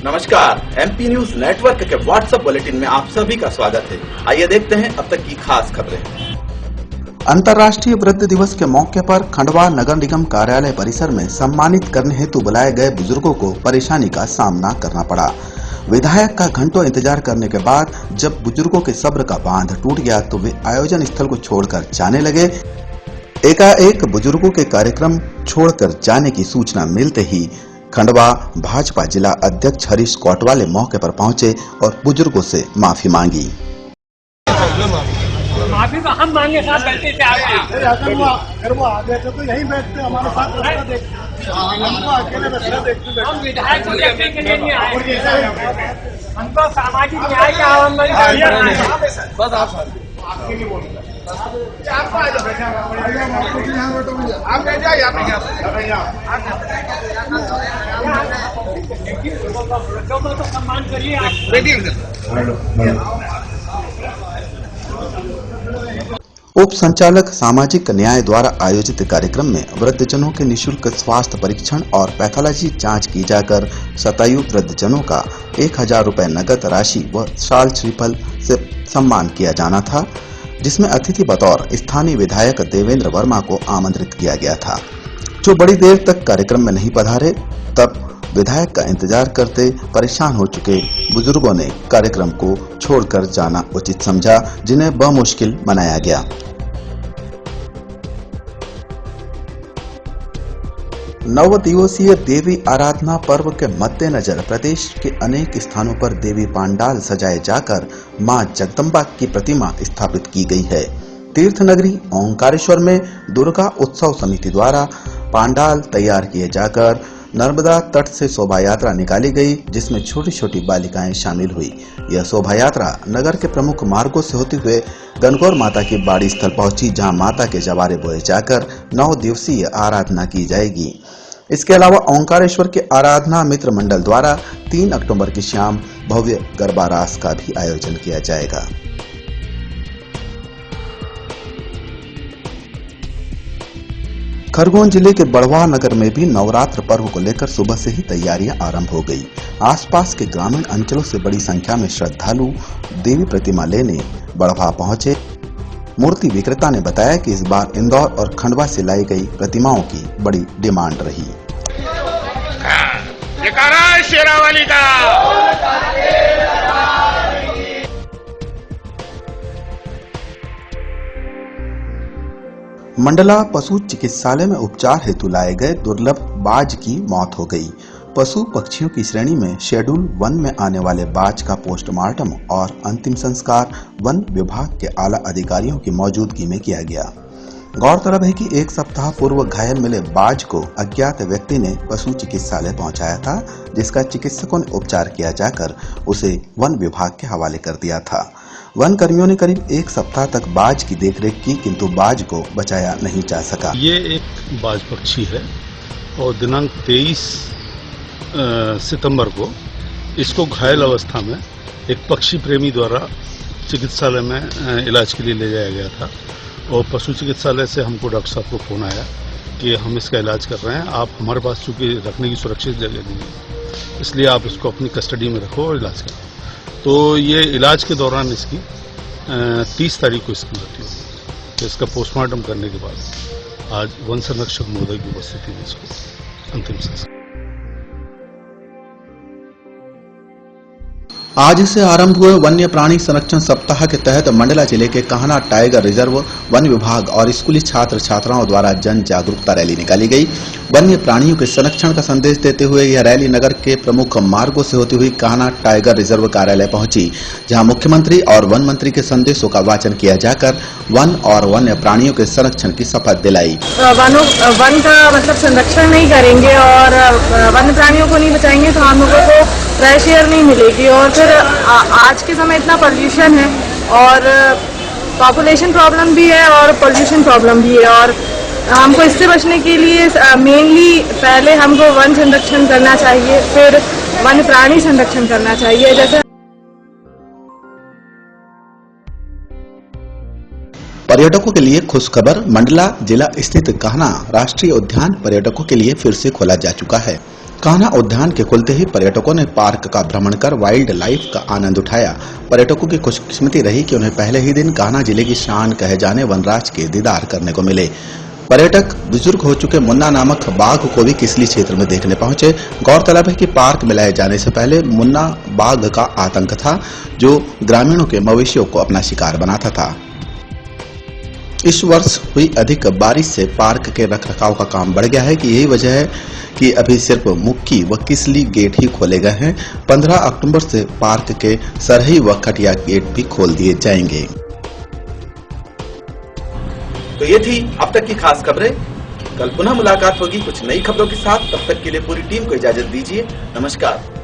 नमस्कार, MP news network के WhatsApp bulletin में आप सभी का स्वागत है। आइए देखते हैं अब तक की खास खबरें। अंतर्राष्ट्रीय वृद्ध दिवस के मौके पर खंडवा नगर निगम कार्यालय परिसर में सम्मानित करने हेतु बुलाए गए बुजुर्गों को परेशानी का सामना करना पड़ा। विधायक का घंटों इंतजार करने के बाद जब बुजुर्गों के सब्र का बांध टूट गया तो वे आयोजन स्थल को छोड़कर जाने लगे। एकाएक बुजुर्गों के कार्यक्रम छोड़कर जाने की सूचना मिलते ही खंडवा भाजपा जिला अध्यक्ष हरीश कोटवाले मौके पर पहुंचे और बुजुर्गों से माफी मांगी। माफी तो हम मांगे, साथ गलती से आ गए। अगर वो आ गए तो यहीं बैठते हमारे साथ रास्ता देखते, हमको अकेले रास्ता देखते। हम विधायक को देखने के लिए नहीं आए, हमको सामाजिक न्याय का आह्वान। बस आपके लिए बोल आपको आ जाओ, आप बैठ जाइए, तो सम्मान करिए। उप संचालक सामाजिक न्याय द्वारा आयोजित कार्यक्रम में वृद्धजनों के निशुल्क स्वास्थ्य परीक्षण और पैथोलॉजी जांच की जाकर शतायु वृद्धजनों का 1000 रुपए नगद राशि व शाल श्रीफल से सम्मान किया जाना था, जिसमें अतिथि बतौर स्थानीय विधायक देवेंद्र वर्मा को आमंत्रित किया गया था, जो बड़ी देर तक कार्यक्रम में नहीं पधारे। तब विधायक का इंतजार करते परेशान हो चुके बुजुर्गों ने कार्यक्रम को छोड़कर जाना उचित समझा, जिन्हें बमुश्किल मनाया गया। नव दिवसीय देवी आराधना पर्व के मद्देनजर प्रदेश के अनेक स्थानों पर देवी पांडाल सजाए जाकर मां जगदम्बा की प्रतिमा स्थापित की गई है। तीर्थ नगरी ओंकारेश्वर में दुर्गा उत्सव समिति द्वारा पांडाल तैयार किए जाकर नर्मदा तट से शोभा यात्रा निकाली गई, जिसमें छोटी छोटी बालिकाएं शामिल हुई। यह शोभा यात्रा नगर के प्रमुख मार्गों से होते हुए गणगौर माता की बाड़ी स्थल पहुंची, जहां माता के जवारे बोए जाकर 9 दिवसीय आराधना की जाएगी। इसके अलावा ओंकारेश्वर के आराधना मित्र मंडल द्वारा 3 अक्टूबर की शाम भव्य गरबा रास का भी आयोजन किया जाएगा। खरगोन जिले के बड़वा नगर में भी नवरात्र पर्व को लेकर सुबह से ही तैयारियां आरंभ हो गई। आसपास के ग्रामीण अंचलों से बड़ी संख्या में श्रद्धालु देवी प्रतिमा लेने बड़वा पहुंचे। मूर्ति विक्रेता ने बताया कि इस बार इंदौर और खंडवा से लाई गई प्रतिमाओं की बड़ी डिमांड रही। शेरावाली का मंडला पशु चिकित्सालय में उपचार हेतु लाए गए दुर्लभ बाज की मौत हो गई। पशु पक्षियों की श्रेणी में शेड्यूल 1 में आने वाले बाज का पोस्टमार्टम और अंतिम संस्कार वन विभाग के आला अधिकारियों की मौजूदगी में किया गया। गौरतलब है कि 1 सप्ताह पूर्व घायल मिले बाज को अज्ञात व्यक्ति ने पशु चिकित्सालय पहुंचाया था, जिसका चिकित्सकों ने उपचार किया जाकर उसे वन विभाग के हवाले कर दिया था। वन कर्मियों ने करीब 1 सप्ताह तक बाज की देखरेख की, किंतु बाज को बचाया नहीं जा सका। ये एक बाज पक्षी है और दिनांक 23 सितंबर को इसको घायल अवस्था में एक पक्षी प्रेमी द्वारा चिकित्सालय में इलाज के लिए ले जाया गया था और पशु चिकित्सालय से हमको डॉक्टर साहब को फोन आया कि हम इसका इलाज कर रहे हैं, आप हमारे पास चूंकि रखने की सुरक्षित जगह नहीं है, इसलिए आप इसको अपनी कस्टडी में रखो और इलाज करो। तो ये इलाज के दौरान इसकी 30 तारीख को इसकी मृत्यु हुई। तो इसका पोस्टमार्टम करने के बाद आज वन संरक्षक महोदय की उपस्थिति में इसको अंतिम संस्कार। आज से आरंभ हुए वन्य प्राणी संरक्षण सप्ताह के तहत मंडला जिले के कान्हा टाइगर रिजर्व वन विभाग और स्कूली छात्र छात्राओं द्वारा जन जागरूकता रैली निकाली गई। वन्य प्राणियों के संरक्षण का संदेश देते हुए यह रैली नगर के प्रमुख मार्गों से होती हुई कान्हा टाइगर रिजर्व कार्यालय पहुंची, जहां मुख्यमंत्री और वन मंत्री के संदेशों का वाचन किया जाकर वन और वन्य प्राणियों के संरक्षण की शपथ दिलाई। वन का मतलब संरक्षण नहीं करेंगे और वन्य प्राणियों को नहीं बचाएंगे तो हम लोगों को फ्रेश एयर नहीं मिलेगी। और फिर आज के समय इतना पोल्यूशन है और पॉपुलेशन प्रॉब्लम भी है और पोल्यूशन प्रॉब्लम भी है, और हमको इससे बचने के लिए मेनली पहले हमको वन संरक्षण करना चाहिए, फिर वन्य प्राणी संरक्षण करना चाहिए। जैसे पर्यटकों के लिए खुशखबर, मंडला जिला स्थित कान्हा राष्ट्रीय उद्यान पर्यटकों के लिए फिर से खोला जा चुका है। कान्हा उद्यान के खुलते ही पर्यटकों ने पार्क का भ्रमण कर वाइल्ड लाइफ का आनंद उठाया। पर्यटकों की खुशकिस्मती रही कि उन्हें पहले ही दिन कान्हा जिले की शान कहे जाने वनराज के दीदार करने को मिले। पर्यटक बुजुर्ग हो चुके मुन्ना नामक बाघ को भी किसली क्षेत्र में देखने पहुंचे। गौरतलब है कि पार्क में लाए जाने से पहले मुन्ना बाघ का आतंक था, जो ग्रामीणों के मवेशियों को अपना शिकार बनाता था। इस वर्ष हुई अधिक बारिश से पार्क के रखरखाव का काम बढ़ गया है कि यही वजह है कि अभी सिर्फ मुक्की व किसली गेट ही खोले गए हैं। 15 अक्टूबर से पार्क के सरही व खटिया गेट भी खोल दिए जाएंगे। तो ये थी अब तक की खास खबरें। कल पुनः मुलाकात होगी कुछ नई खबरों के साथ। तब तक के लिए पूरी टीम को इजाजत दीजिए। नमस्कार।